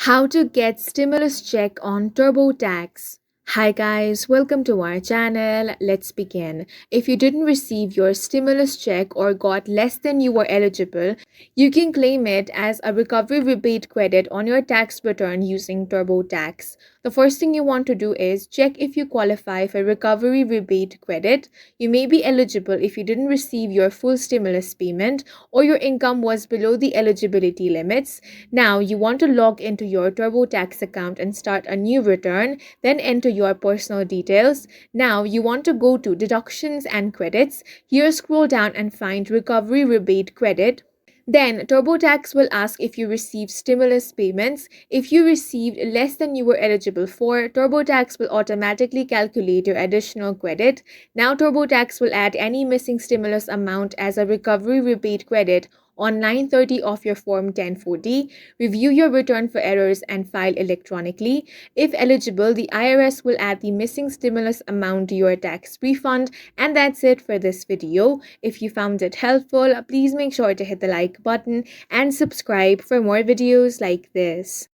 How to get stimulus check on TurboTax. Hi guys, welcome to our channel. Let's begin. If you didn't receive your stimulus check or got less than you were eligible, you can claim it as a recovery rebate credit on your tax return using TurboTax. The first thing you want to do is check if you qualify for recovery rebate credit. You may be eligible if you didn't receive your full stimulus payment or your income was below the eligibility limits. Now, you want to log into your TurboTax account and start a new return, then enter your personal details. Now, you want to go to Deductions and Credits. Here, scroll down and find Recovery Rebate Credit. Then, TurboTax will ask if you received stimulus payments. If you received less than you were eligible for, TurboTax will automatically calculate your additional credit. Now, TurboTax will add any missing stimulus amount as a recovery rebate credit on line 30 of your Form 1040. Review your return for errors and file electronically. If eligible, the IRS will add the missing stimulus amount to your tax refund. And that's it for this video. If you found it helpful, please make sure to hit the like button and subscribe for more videos like this.